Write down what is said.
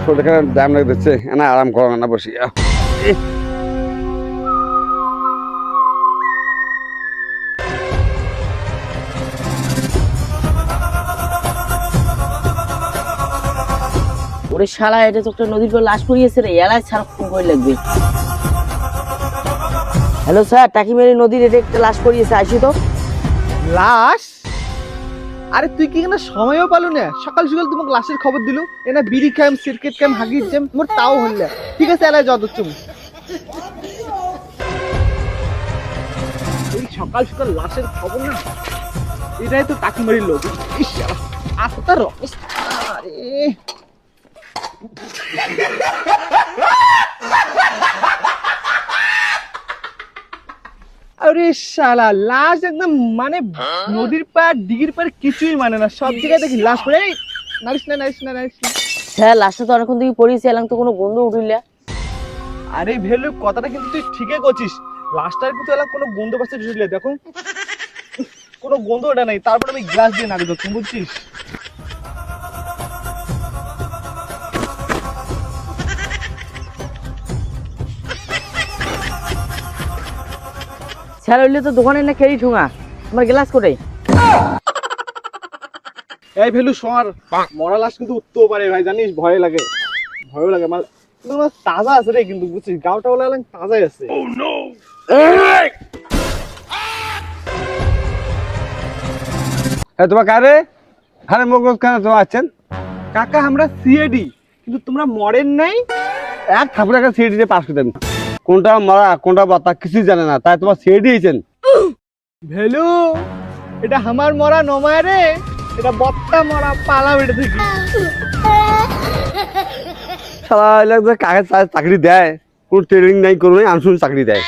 শরীরটা দাম লাগে দিচ্ছে না, আরাম করো না, বসি। ওরে শালা, এটা তো একটা নদীর পর লাশ পড়িয়েছে রে, এলাই সারাক্ষণ ভয় লাগবে। হ্যালো স্যার, টাকিমারি নদীর এটা একটা লাশ পড়িয়েছে, আসি তো। লাশ? আরে তুই কি না সময়ও পালু না, সকাল সকাল তোমাকে লাশের খবর দিলু, এনা বিড়ি খাম সিরকেট খাম হাগির জ্যাম মোর তাও হল্লা। ঠিক আছে, এলাই যত চুম এই সকাল সকাল লাশের খবর না, এটাই তো টাকিমারির লোক। ইস শালা, আত্মার অবস্থা রে। আরে শালা, লাশ একদম মানে নদীর পার দিঘির পার কিছুই মানে না, সব জায়গায় দেখি লাশ পড়ে। এই নারিস না নারিস না নারিস না। স্যার, লাশটা তো অনেকক্ষণ থেকে পড়িয়েছে, এলাম তো কোনো গন্ধ উঠিলা। আরে ভেলু, কথাটা কিন্তু তুই ঠিকই করছিস, লাশটার কিন্তু এলাম কোনো গন্ধ পাচ্ছে ঢুকলে দেখো, কোনো গন্ধ ওটা নাই, তারপর আমি গ্লাস দিয়ে নাকি তুমি বুঝছিস। স্যার, হইলে তো দোকানে না খেয়ে ঠুঙা, তোমার গ্লাস করে। এই ভেলু সর, মরা লাশ কিন্তু উঠতেও পারে ভাই, জানিস ভয় লাগে, ভয় লাগে আমার। কিন্তু আমার তাজা আছে রে, কিন্তু বুঝছিস গাওটা বলে এলাম তাজাই আছে। হ্যাঁ, তোমার কারে আরে মগজ কেন তোমার আছেন? কাকা আমরা সিএডি, কিন্তু তোমরা মরেন নাই। এক ঠাকুর একটা সিএডি দিয়ে পাস করে দেন, কোনটা মারা কোনটা বাতা কিছুই জানে না, তাই তোমার সিএডি হয়েছেন। ভেলু, এটা আমার মরা নমায় রে, এটা বত্তা মরা পালা বেটে থেকে। সারা কাকে চাকরি দেয়, কোন ট্রেনিং নাই, কোনো আনশুন চাকরি দেয়।